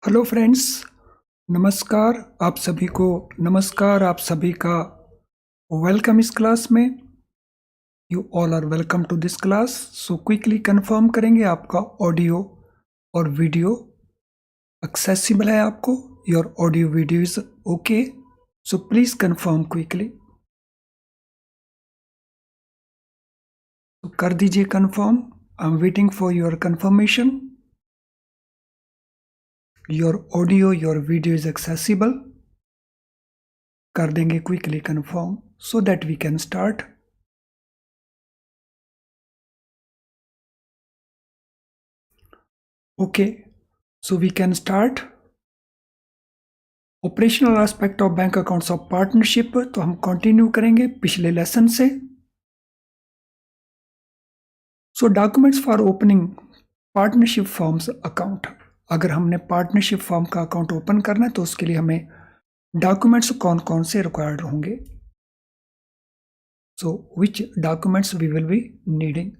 Hello friends, नमस्कार आप सभी का वेलकम इस क्लास में। You all are welcome to this class. So quickly confirm करेंगे आपका ऑडियो और वीडियो एक्सेसिबल है आपको। Your audio video is okay, so please confirm quickly. तो कर दीजिए confirm. I am waiting for your confirmation. Your audio your video is accessible. कर देंगे quickly confirm so that we can start. Okay, so we can start operational aspect of bank accounts of partnership. तो हम continue करेंगे पिछले lesson से। So documents for opening partnership forms account. अगर हमने partnership form का अकाउंट ओपन करना है तो उसके लिए हमें डॉक्यूमेंट्स कौन कौन से रिक्वायर्ड होंगे। So which documents we will be needing.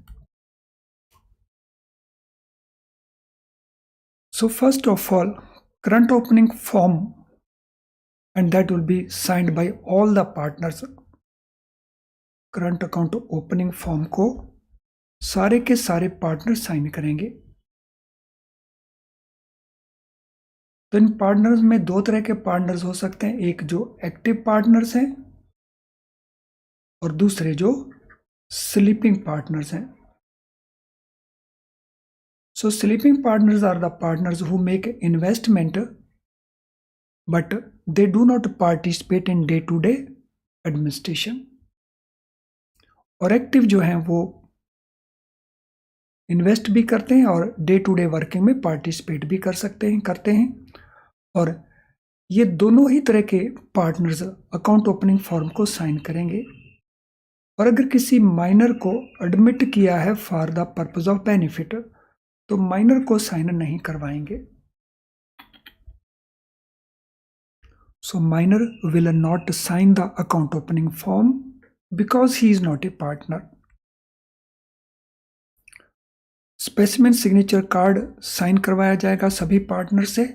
So first of all current opening form and that will be signed by all the partners। Current account opening form को सारे के सारे पार्टनर साइन करेंगे। तो इन पार्टनर्स में दो तरह के पार्टनर्स हो सकते हैं, एक जो एक्टिव पार्टनर्स हैं और दूसरे जो स्लीपिंग पार्टनर्स हैं। So sleeping partners are the partners who make investment but they do not participate in day to day administration. और एक्टिव जो हैं वो इन्वेस्ट भी करते हैं और डे टू डे वर्किंग में पार्टिसिपेट भी करते हैं। और ये दोनों ही तरह के पार्टनर्स अकाउंट ओपनिंग फॉर्म को साइन करेंगे। और अगर किसी माइनर को एडमिट किया है for the purpose of benefit तो माइनर को साइन नहीं करवाएंगे। So minor will not sign the account opening form because he is not a partner. Specimen signature card sign करवाया जाएगा सभी पार्टनर से।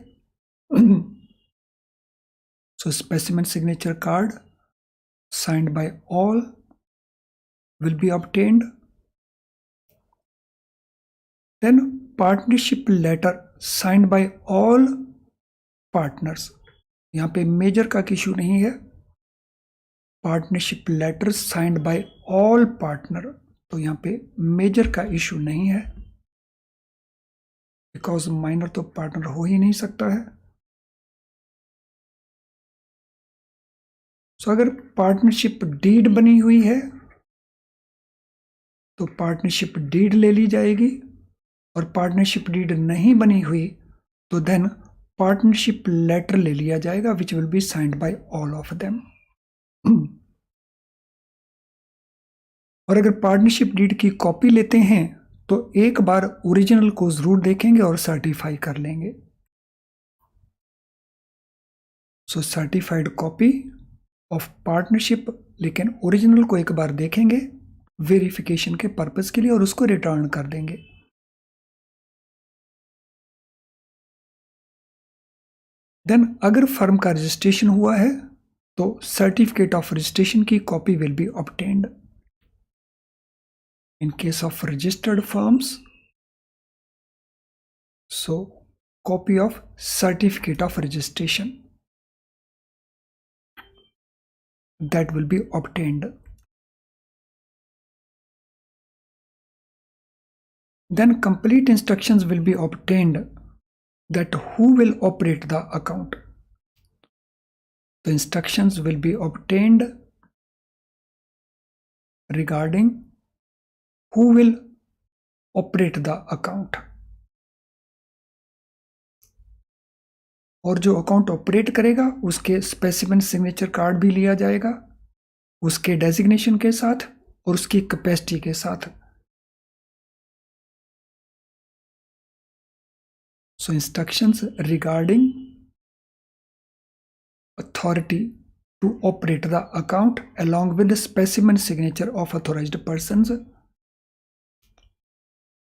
So specimen signature card signed by all will be obtained. Then partnership letter signed by all partners। यहाँ पे major का issue नहीं है। Partnership letter signed by all partner, तो यहाँ पे मेजर का इशू नहीं है बिकॉज माइनर तो पार्टनर हो ही नहीं सकता है। सो अगर पार्टनरशिप डीड बनी हुई है तो पार्टनरशिप डीड ले ली जाएगी, और पार्टनरशिप डीड नहीं बनी हुई तो देन पार्टनरशिप लेटर ले लिया जाएगा which will be signed by all of them. और अगर पार्टनरशिप डीड की कॉपी लेते हैं तो एक बार ओरिजिनल को जरूर देखेंगे और सर्टिफाई कर लेंगे। सो सर्टिफाइड कॉपी ऑफ पार्टनरशिप, लेकिन ओरिजिनल को एक बार देखेंगे वेरिफिकेशन के पर्पस के लिए और उसको रिटर्न कर देंगे। देन अगर फर्म का रजिस्ट्रेशन हुआ है तो सर्टिफिकेट ऑफ रजिस्ट्रेशन की copy will be obtained. In case of registered firms, so copy of certificate of registration that will be obtained. Then complete instructions will be obtained that who will operate the account. The instructions will be obtained regarding who will operate the account. और जो account operate करेगा उसके specimen signature card भी लिया जाएगा उसके designation के साथ और उसकी कैपेसिटी के साथ। So instructions regarding authority to operate the account along with the specimen signature of authorized persons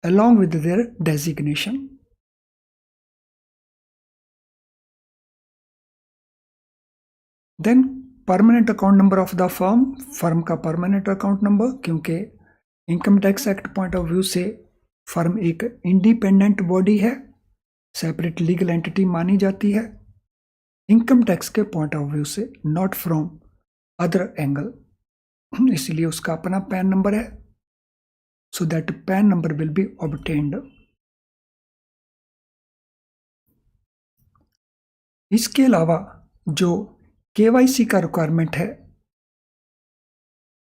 along with their designation। Then permanent account number of the firm, firm का परमानेंट अकाउंट नंबर, क्योंकि income tax act point of view से firm एक independent body है, separate legal entity मानी जाती है। Income tax के point of view से, नॉट फ्रॉम अदर एंगल, इसलिए उसका अपना पैन नंबर है। So that PAN number will be obtained. इसके अलावा जो केवाईसी का रिक्वायरमेंट है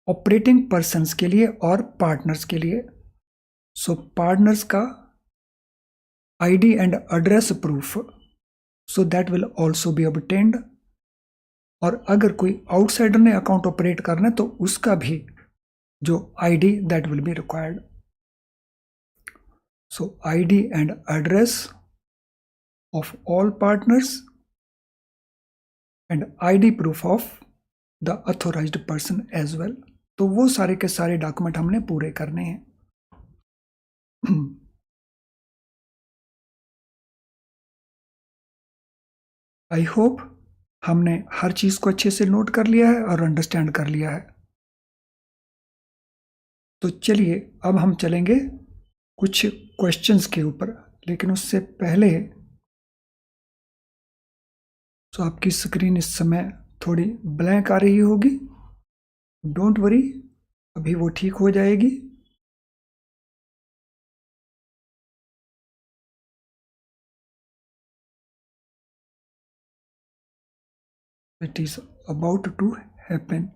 ऑपरेटिंग पर्सन्स के लिए और पार्टनर्स के लिए, सो पार्टनर्स का ID and address proof, so that will also be obtained. और अगर कोई आउटसाइडर ने अकाउंट ऑपरेट करना है तो उसका भी जो ID that will be required. So ID and address of all partners and ID proof of the authorised person as well. तो वो सारे के सारे डॉक्यूमेंट हमने पूरे करने हैं। आई होप हमने हर चीज को अच्छे से नोट कर लिया है और अंडरस्टैंड कर लिया है। तो चलिए अब हम चलेंगे कुछ क्वेश्चंस के ऊपर, लेकिन उससे पहले तो आपकी स्क्रीन इस समय थोड़ी ब्लैंक आ रही होगी, डोंट वरी, अभी वो ठीक हो जाएगी। It is about to happen.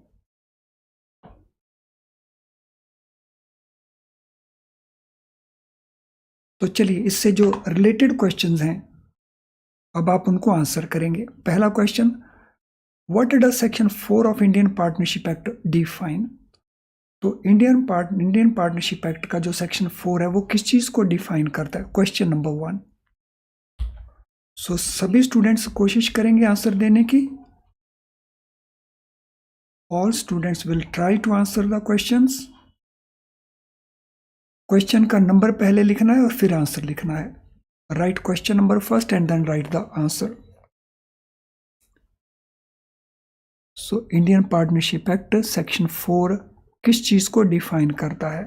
तो चलिए इससे जो रिलेटेड क्वेश्चंस हैं अब आप उनको आंसर करेंगे। पहला question, what does section 4 of Indian partnership act define? तो इंडियन पार्टनरशिप एक्ट का जो सेक्शन 4 है वो किस चीज को डिफाइन करता है? Question number 1। सो सभी स्टूडेंट्स कोशिश करेंगे आंसर देने की। All students will try to answer the questions. Question का नंबर पहले लिखना है और फिर आंसर लिखना है। Write question number first and then write the answer. So Indian partnership act section 4 किस चीज को डिफाइन करता है?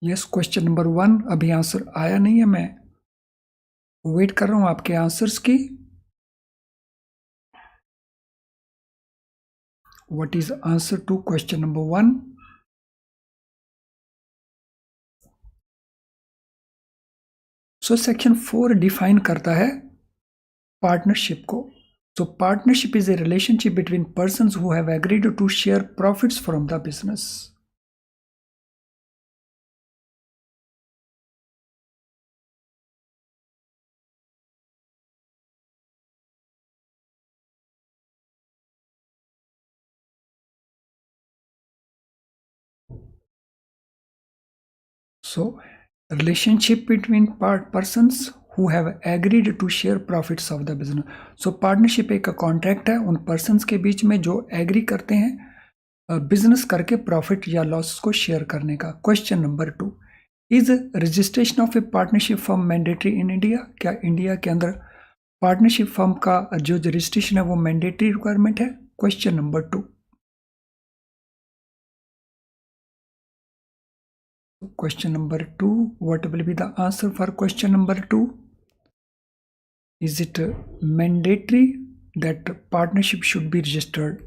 यस, क्वेश्चन नंबर 1 अभी आंसर आया नहीं है, मैं वेट कर रहा हूं आपके आंसर्स की। What is answer to question number 1? So section 4 define करता है पार्टनरशिप को। So partnership is a relationship between persons who have agreed to share profits from the business. So, relationship between persons who have agreed to share profits of the business. So, partnership एक contract है उन persons के बीच में जो agree करते हैं business करके profit या लॉस को शेयर करने का। Question number 2, is registration of A partnership firm mandatory in India? क्या इंडिया के अंदर पार्टनरशिप फर्म का जो रजिस्ट्रेशन है वो मैंडेटरी रिक्वायरमेंट है? Question number 2। Question number 2, what will be the answer for question number 2? Is it mandatory that partnership should be registered?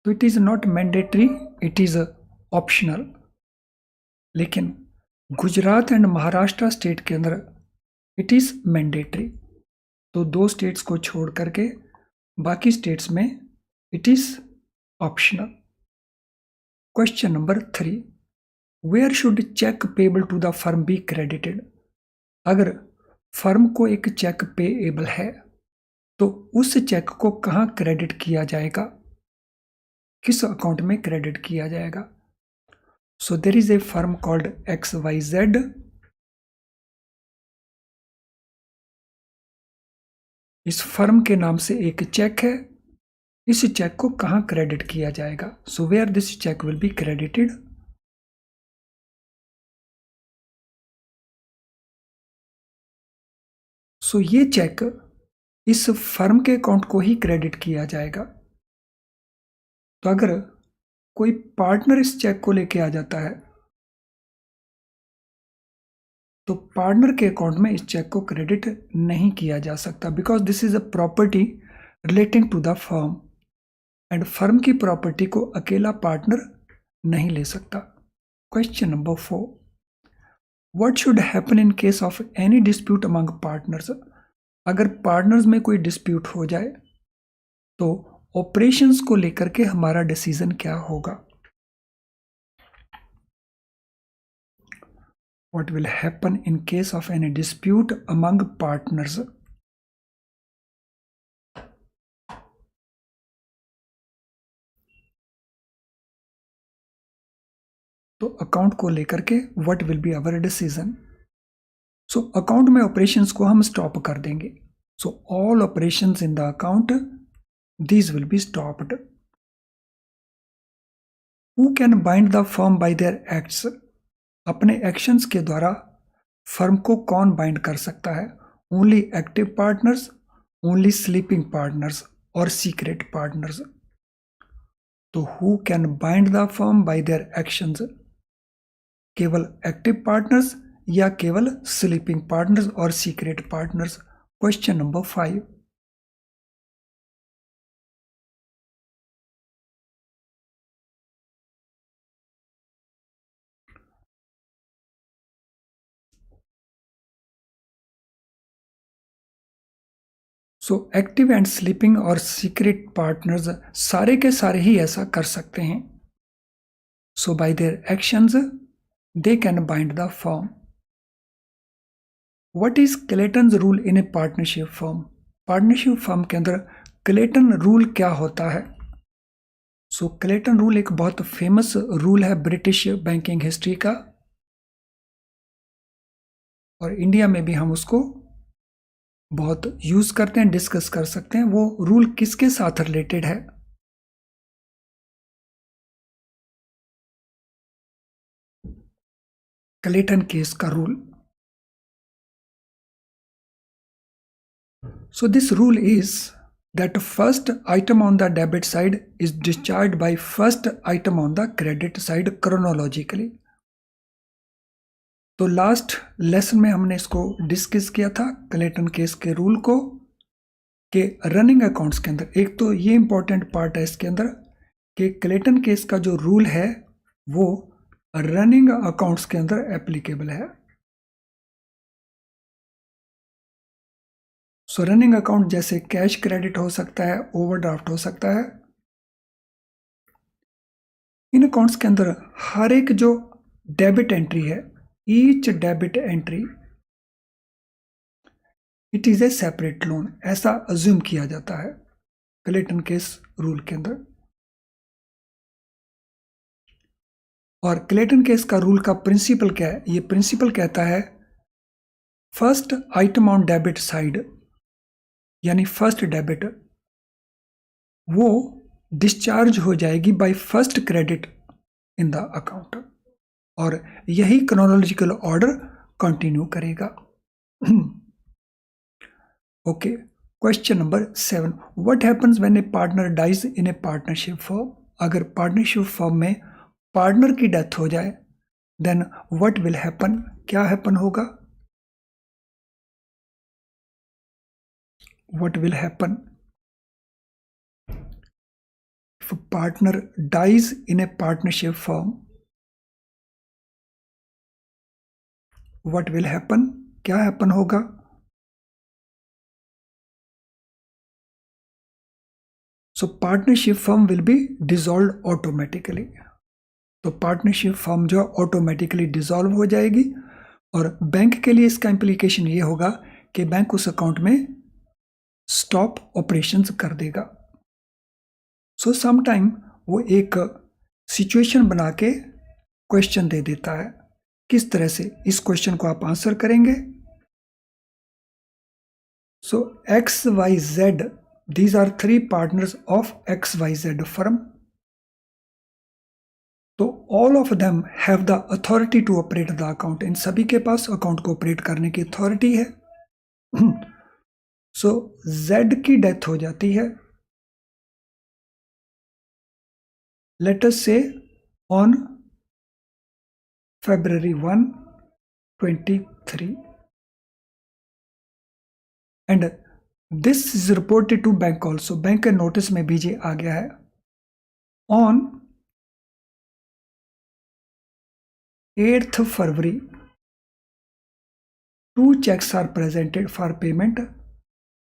So it is not mandatory, it is optional. लेकिन Gujarat and Maharashtra state के अंदर it is mandatory. तो 2 states को छोड़ करके बाकी states में it is optional. Question number 3, where should cheque payable to the firm be credited? अगर फर्म को एक चेक पेएबल है तो उस चेक को कहां क्रेडिट किया जाएगा, किस अकाउंट में क्रेडिट किया जाएगा? So there is a firm called XYZ इस फर्म के नाम से एक चेक है, इस चेक को कहां क्रेडिट किया जाएगा? So where this cheque will be credited? So ये चेक इस फर्म के अकाउंट को ही क्रेडिट किया जाएगा। तो अगर कोई पार्टनर इस चेक को लेके आ जाता है तो पार्टनर के अकाउंट में इस चेक को क्रेडिट नहीं किया जा सकता, because this is a property relating to the firm, and firm की प्रॉपर्टी को अकेला पार्टनर नहीं ले सकता। Question number 4, what should happen in case of any dispute among partners? अगर पार्टनर्स में कोई डिस्प्यूट हो जाए तो ऑपरेशंस को लेकर के हमारा डिसीजन क्या होगा? What will happen in case of any dispute among partners? तो अकाउंट को लेकर के what will be our decision? So account में ऑपरेशंस को हम स्टॉप कर देंगे। So all operations in the account, these will be stopped. Who can bind the firm by their acts? अपने एक्शंस के द्वारा फर्म को कौन बाइंड कर सकता है? Only active partners, only sleeping partners और सीक्रेट पार्टनर्स। तो who can bind the firm by their actions? केवल एक्टिव पार्टनर्स या केवल स्लीपिंग पार्टनर्स और secret partners? Question number 5, so active and sleeping और सीक्रेट पार्टनर्स सारे के सारे ही ऐसा कर सकते हैं। So by their actions they can bind the firm. What is Clayton rule in a partnership firm? Partnership firm के अंदर क्लेटन रूल क्या होता है? सो क्लेटन रूल एक बहुत फेमस रूल है ब्रिटिश बैंकिंग हिस्ट्री का, और इंडिया में भी हम उसको बहुत यूज करते हैं, डिस्कस कर सकते हैं। वो रूल किसके साथ रिलेटेड है? क्लेटन केस का rule. So this rule is that first item on the debit side is discharged by first item on the credit side chronologically. तो लास्ट लेसन में हमने इसको डिस्कस किया था क्लेटन केस के रूल को, कि रनिंग अकाउंट्स के अंदर एक तो ये इंपॉर्टेंट पार्ट है इसके अंदर कि क्लेटन केस का जो रूल है वो रनिंग अकाउंट्स के अंदर एप्लीकेबल है। सो रनिंग अकाउंट जैसे कैश क्रेडिट हो सकता है, ओवरड्राफ्ट हो सकता है। इन अकाउंट्स के अंदर हर एक जो डेबिट एंट्री है, each debit entry it is a separate loan, ऐसा अज्यूम किया जाता है क्लेटन केस रूल के अंदर। और क्लेटन केस का रूल का प्रिंसिपल क्या है? ये प्रिंसिपल कहता है first item on debit side, यानी फर्स्ट डेबिट वो डिस्चार्ज हो जाएगी by first credit in the account, और यही क्रोनोलॉजिकल ऑर्डर कंटिन्यू करेगा। Okay, question number 7, what happens when A partner dies in a partnership firm? अगर पार्टनरशिप फर्म में partner की डेथ हो जाए देन व्हाट विल हैपन? क्या हैपन होगा? What will happen if a partner dies in a partnership firm? What will happen? क्या happen होगा? So partnership firm will be dissolved automatically. तो partnership firm जो automatically dissolve हो जाएगी, और bank के लिए इसका इम्प्लीकेशन ये होगा कि बैंक उस अकाउंट में स्टॉप ऑपरेशंस कर देगा। सो समटाइम वो एक सिचुएशन बना के क्वेश्चन दे देता है, किस तरह से इस क्वेश्चन को आप आंसर करेंगे? So XYZ, these are three partners of XYZ firm. तो all of them have the authority to operate the account. इन सभी के पास अकाउंट को ऑपरेट करने की अथॉरिटी है. सो Z की डेथ हो जाती है, let us say on February 1, 23, and this is reported to bank also. Bank के नोटिस में भी ये आ गया है. On 8th February, 2 checks are presented for payment.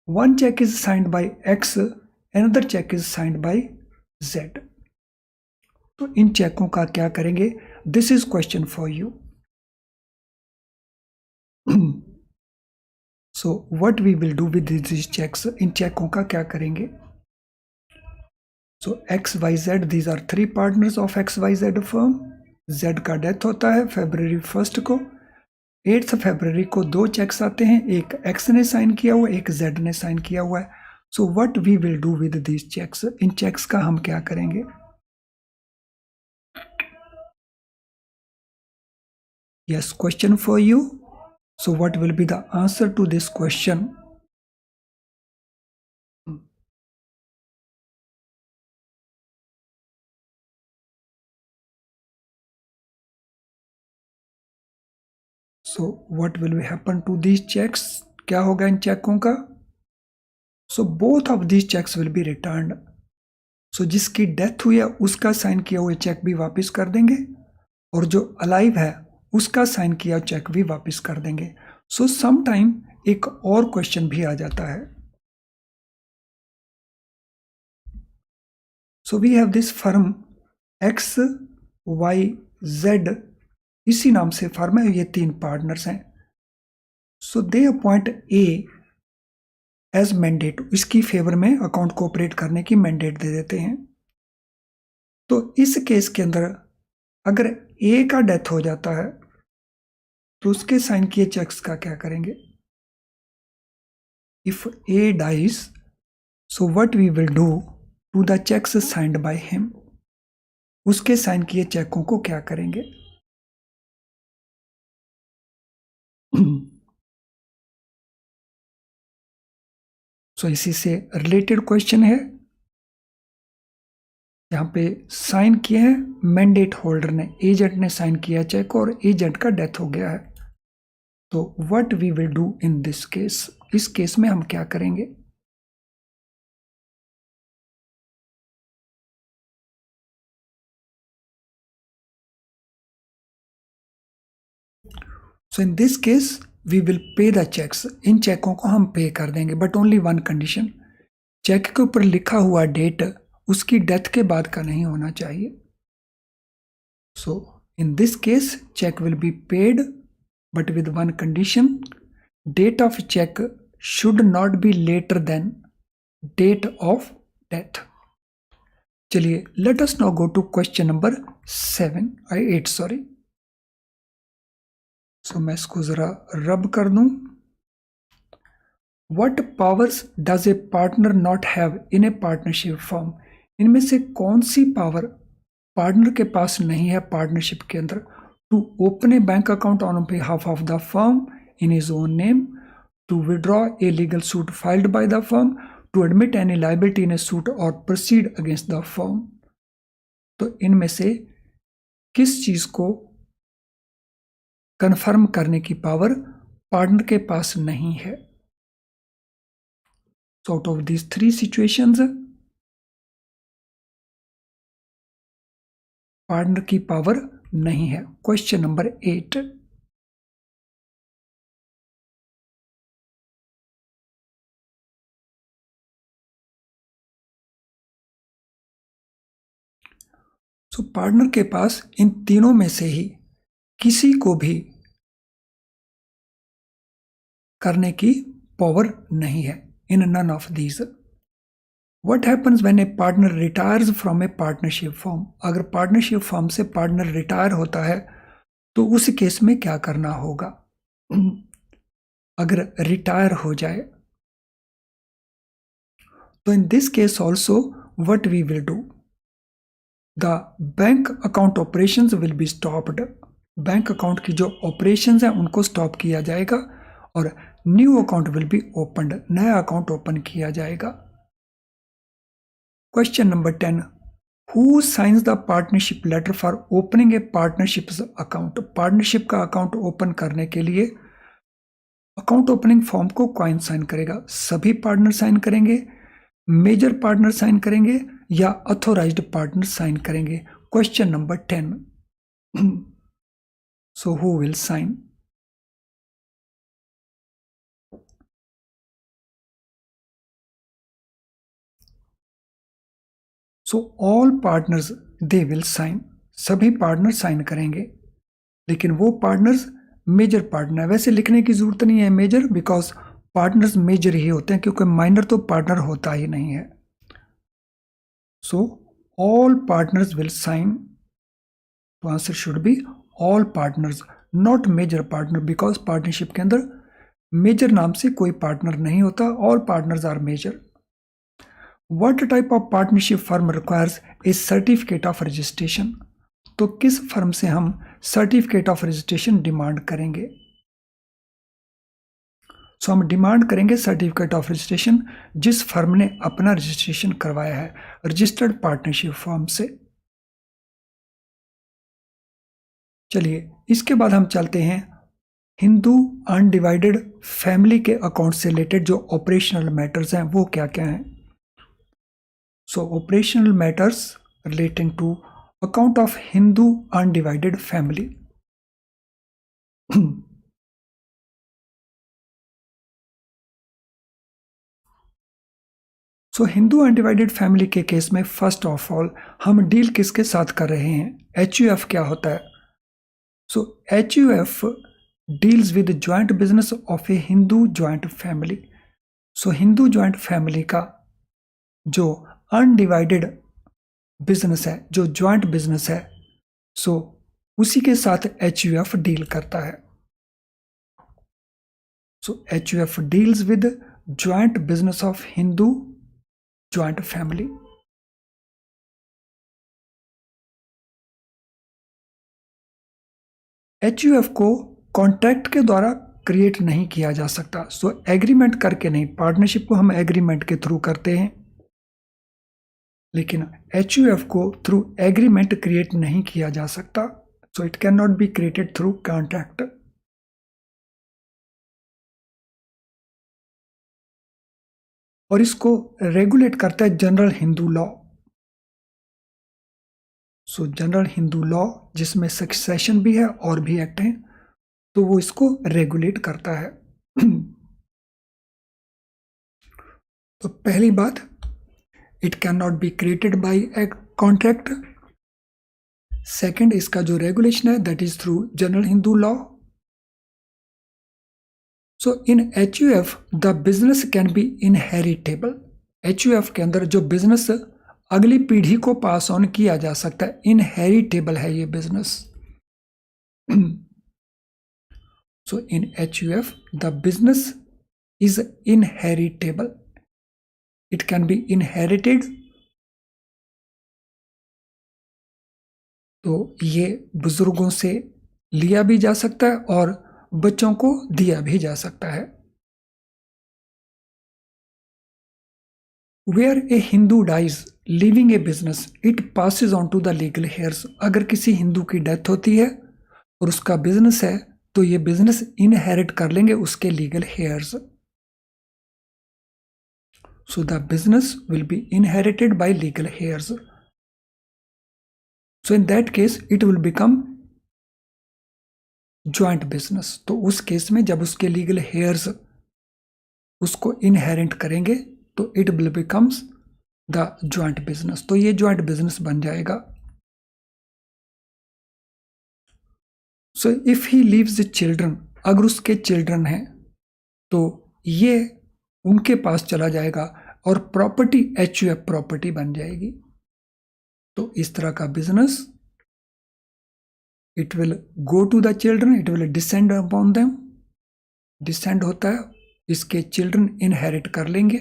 One check is signed by X, another check is signed by Z. तो इन चेकों का क्या करेंगे? This is question for you. So what we will do with this cheques. इन चेकों का क्या करेंगे? So XYZ, these are three partners of XYZ firm. Z का डेथ होता है February 1 को. 8th February को 2 चेक्स आते हैं, एक X ने साइन किया हुआ, एक Z ने साइन किया हुआ है. So what we will do with these cheques. इन चेक्स का हम क्या करेंगे? Yes, question for you. So what will be the answer to this question? So what will happen to these checks? क्या होगा इन चेकों का? So both of these checks will be returned. So जिसकी डेथ हुई है उसका साइन किया हुआ चेक भी वापस कर देंगे, और जो अलाइव है उसका साइन किया चेक भी वापस कर देंगे. सो सम टाइम एक और क्वेश्चन भी आ जाता है. So we have this firm XYZ, इसी नाम से फर्म है, ये 3 पार्टनर्स हैं. सो दे अपॉइंट A एज मैंडेट. इसकी फेवर में अकाउंट को ऑपरेट करने की मैंडेट दे देते हैं. तो इस केस के अंदर अगर A का डेथ हो जाता है तो उसके साइन किए चेक्स का क्या करेंगे? If A dies, so what we will do to the cheques signed by him. उसके साइन किए चेकों को क्या करेंगे? सो इसी से रिलेटेड क्वेश्चन है. यहाँ पे साइन किया है मैंडेट होल्डर ने, एजेंट ने साइन किया चेक और एजेंट का डेथ हो गया है. तो what we will do in this case. इस केस में हम क्या करेंगे? So in this case we will pay the cheques. इन चेकों को हम पे कर देंगे, but only one condition. Cheque के ऊपर लिखा हुआ डेट उसकी डेथ के बाद का नहीं होना चाहिए. So in this case cheque will be paid, but with one condition. Date of cheque should not be later than date of death. चलिए, let us now go to question number 8 sorry. So मैं इसको जरा रब कर दूं. What powers does a partner not have in a partnership firm? इनमें से कौन सी पावर पार्टनर के पास नहीं है पार्टनरशिप के अंदर? To open a bank account on behalf of the firm in his own name, to withdraw a legal suit filed by the firm, to admit any liability in a suit और proceed against the firm. तो इनमें से किस चीज को confirm करने की power partner के पास नहीं है? So out of these 3 situations, partner की पावर नहीं है. Question number 8. सो पार्टनर के पास इन तीनों में से ही किसी को भी करने की पावर नहीं है. In none of these. What happens when a partner retires from a partnership firm? अगर पार्टनरशिप फर्म से पार्टनर रिटायर होता है तो उस केस में क्या करना होगा? अगर रिटायर हो जाए So in this case also, what we will do, the bank account operations will be stopped. Bank account की जो ऑपरेशंस हैं उनको स्टॉप किया जाएगा और new account will be opened, नया अकाउंट ओपन किया जाएगा। Question number 10, who signs the partnership letter for opening a partnership account? Partnership का अकाउंट ओपन करने के लिए अकाउंट ओपनिंग फॉर्म को कौन साइन करेगा? सभी पार्टनर साइन करेंगे, मेजर पार्टनर साइन करेंगे या अथोराइज्ड पार्टनर साइन करेंगे? Question number 10, so who will sign? So all partners they will sign, सभी पार्टनर साइन करेंगे, लेकिन वो पार्टनर्स मेजर पार्टनर है। वैसे लिखने की जरूरत नहीं है मेजर, बिकॉज पार्टनर्स मेजर ही होते हैं, क्योंकि माइनर तो पार्टनर होता ही नहीं है। So all partners will sign, तो answer should be all partners, not major partner, because partnership के अंदर मेजर नाम से कोई पार्टनर नहीं होता, all partners are major. What type of partnership firm requires a certificate of registration? तो किस फर्म से हम सर्टिफिकेट ऑफ रजिस्ट्रेशन डिमांड करेंगे? सो हम डिमांड करेंगे सर्टिफिकेट ऑफ रजिस्ट्रेशन जिस फर्म ने अपना रजिस्ट्रेशन करवाया है रजिस्टर्ड पार्टनरशिप फर्म से। चलिए इसके बाद हम चलते हैं हिंदू अनडिवाइडेड फैमिली के अकाउंट से रिलेटेड जो ऑपरेशनल मैटर्स हैं वो क्या क्या हैं। So operational matters relating to account of Hindu undivided family. So Hindu undivided family के केस में फर्स्ट ऑफ ऑल हम डील किसके साथ कर रहे हैं? HUF क्या होता है? So HUF deals with joint business of a Hindu joint family. So Hindu joint family का जो अनडिवाइडेड बिजनेस है, जो ज्वाइंट बिजनेस है, सो उसी के साथ HUF डील करता है। सो HUF deals with joint business of Hindu joint family. HUF को कॉन्ट्रैक्ट के द्वारा क्रिएट नहीं किया जा सकता, सो एग्रीमेंट करके नहीं। पार्टनरशिप को हम एग्रीमेंट के थ्रू करते हैं, लेकिन HUF को थ्रू एग्रीमेंट क्रिएट नहीं किया जा सकता, so it can not be created through contract. और इसको रेगुलेट करता है जनरल हिंदू लॉ। सो जनरल हिंदू लॉ जिसमें सक्सेशन भी है और भी एक्ट हैं, तो वो इसको रेगुलेट करता है। तो पहली बात, it can not be created by a contract. Second, इसका जो रेगुलेशन है that is through general Hindu law. So in HUF the business can be inheritable. HUF के अंदर जो बिजनेस अगली पीढ़ी को पास ऑन किया जा सकता है, इनहेरिटेबल है ये business. So in HUF the business is inheritable, it can be inherited. तो ये बुजुर्गों से लिया भी जा सकता है और बच्चों को दिया भी जा सकता है। Where a Hindu dies leaving a business it passes on to the legal heirs. अगर किसी हिंदू की डेथ होती है और उसका बिजनेस है तो ये बिजनेस इनहेरिट कर लेंगे उसके legal hairs. So the business will be inherited by legal heirs. So in that case it will become joint business. तो उस केस में जब उसके legal heirs उसको inherit करेंगे तो it will becomes the joint business. तो ये joint business बन जाएगा। So if he leaves the children, अगर उसके children हैं तो ये उनके पास चला जाएगा और प्रॉपर्टी HUF प्रॉपर्टी बन जाएगी। तो इस तरह का business it will go to the children, it will descend upon them. Descend होता है, इसके चिल्ड्रन इनहेरिट कर लेंगे।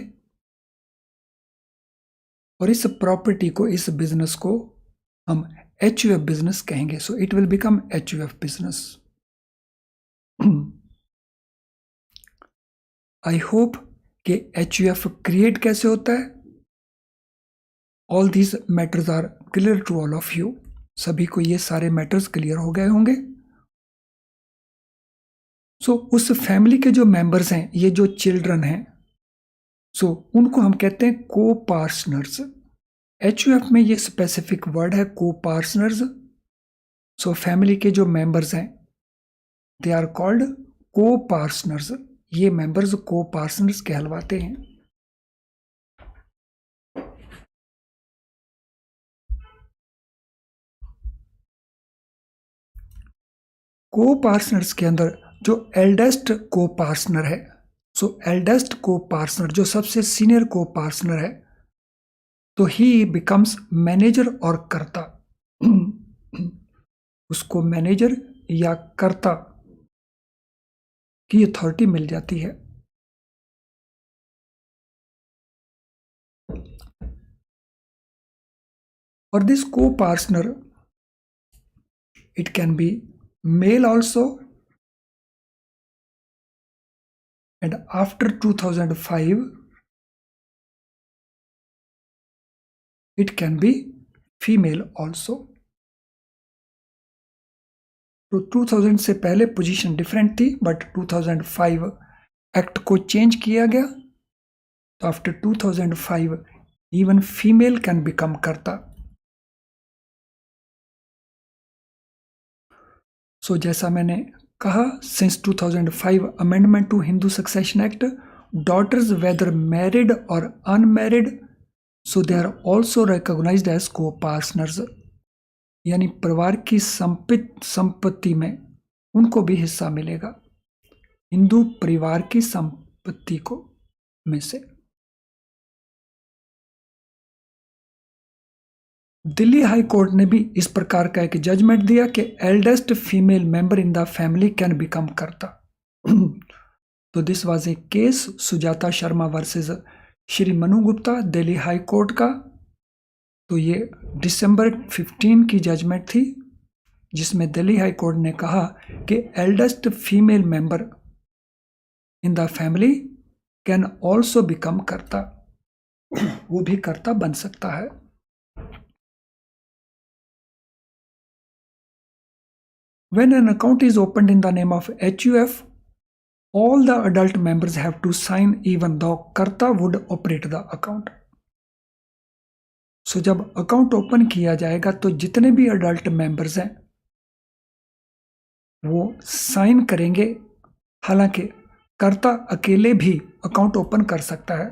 और इस प्रॉपर्टी को, इस बिजनेस को हम HUF बिजनेस कहेंगे. So it will become HUF business. I hope कि HUF क्रिएट कैसे होता है. All these matters are clear to all of you. सभी को ये सारे मैटर्स क्लियर हो गए होंगे. सो उस फैमिली के जो मेंबर्स हैं, ये जो चिल्ड्रन हैं, सो उनको हम कहते हैं को पार्टनर्स. HUF में ये स्पेसिफिक वर्ड है, को पार्टनर्स. सो फैमिली के जो मेंबर्स हैं, दे आर कॉल्ड को पार्टनर्स. ये मेंबर्स को पार्टनर्स कहलवाते हैं. को पार्टनर्स के अंदर जो एल्डेस्ट को पार्टनर है, सो एल्डेस्ट को पार्टनर जो सबसे सीनियर को पार्टनर है, तो ही बिकम्स मैनेजर और कर्ता. उसको मैनेजर या कर्ता की अथॉरिटी मिल जाती है. और दिस को partner, it can be male also, and after 2005 it can be female also. तो 2000 से पहले पोजीशन डिफरेंट थी, बट 2005 एक्ट को चेंज किया गया. तो after 2005 even female can become karta. So जैसा मैंने कहा, since 2005 amendment to Hindu succession act, daughters whether married or unmarried, so they are also recognized as co-partners. यानी परिवार की संपत्ति में उनको भी हिस्सा मिलेगा, हिंदू परिवार की संपत्ति को में से. दिल्ली हाई कोर्ट ने भी इस प्रकार का एक जजमेंट दिया कि eldest female member in the family can become कर्ता. तो this was a case Sujata Sharma versus Shri Manu Gupta, Delhi high court का. तो ये दिसंबर 15 की जजमेंट थी, जिसमें दिल्ली हाई कोर्ट ने कहा कि eldest female member in the family can also become कर्ता. वो भी कर्ता बन सकता है. When an account is opened in the name of HUF, all the adult members have to sign even though कर्ता would operate the account. सो जब account open किया जाएगा तो जितने भी अडल्ट मेंबर्स हैं वो साइन करेंगे. हालांकि कर्ता अकेले भी अकाउंट ओपन कर सकता है.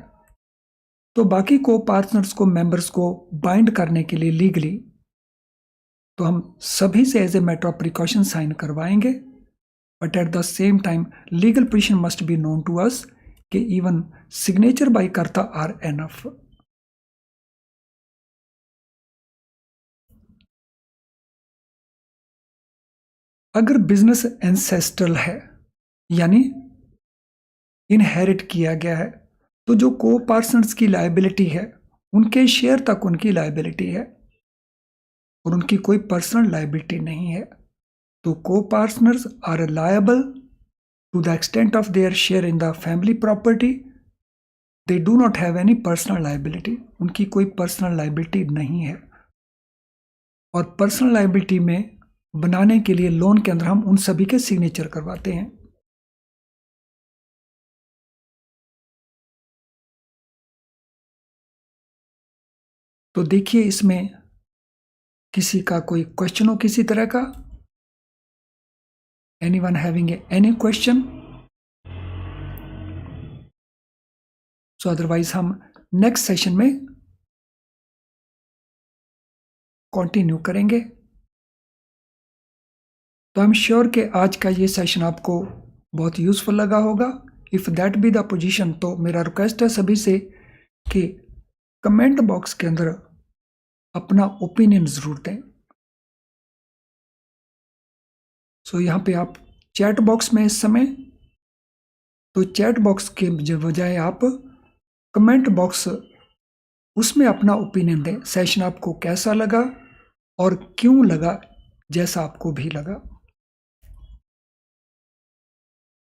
तो बाकी को पार्टनर्स को, मेंबर्स को बाइंड करने के लिए लीगली तो हम सभी से as a matter of precaution sign करवाएंगे. But at the same time legal position must be known to us कि even signature by karta are enough. अगर बिजनेस एंसेस्ट्रल है यानी इनहेरिट किया गया है, तो जो को पार्टनर्स की लायबिलिटी है उनके शेयर तक उनकी लायबिलिटी है और उनकी कोई पर्सनल लायबिलिटी नहीं है. तो को partners are liable to the extent of their share in the family property. They do not have any personal liability. उनकी कोई पर्सनल लायबिलिटी नहीं है. और पर्सनल लायबिलिटी में बनाने के लिए लोन के अंदर हम उन सभी के सिग्नेचर करवाते हैं. तो देखिए इसमें किसी का कोई क्वेश्चन हो किसी तरह का? Anyone having any question? सो अदरवाइज हम नेक्स्ट सेशन में कंटिन्यू करेंगे. तो आई एम श्योर कि आज का ये सेशन आपको बहुत यूजफुल लगा होगा. If that be the position, तो मेरा रिक्वेस्ट है सभी से कि कमेंट बॉक्स के अंदर अपना ओपिनियन जरूर दें. सो यहाँ पे आप चैट बॉक्स में इस समय, तो चैट बॉक्स के बजाय आप कमेंट बॉक्स उसमें अपना ओपिनियन दें। सेशन आपको कैसा लगा और क्यों लगा, जैसा आपको भी लगा।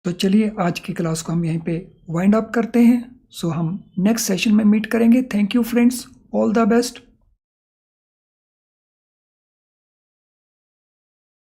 तो चलिए आज की क्लास को हम यहीं पे वाइंड अप करते हैं। सो हम नेक्स्ट सेशन में मीट करेंगे। Thank you friends, all the best.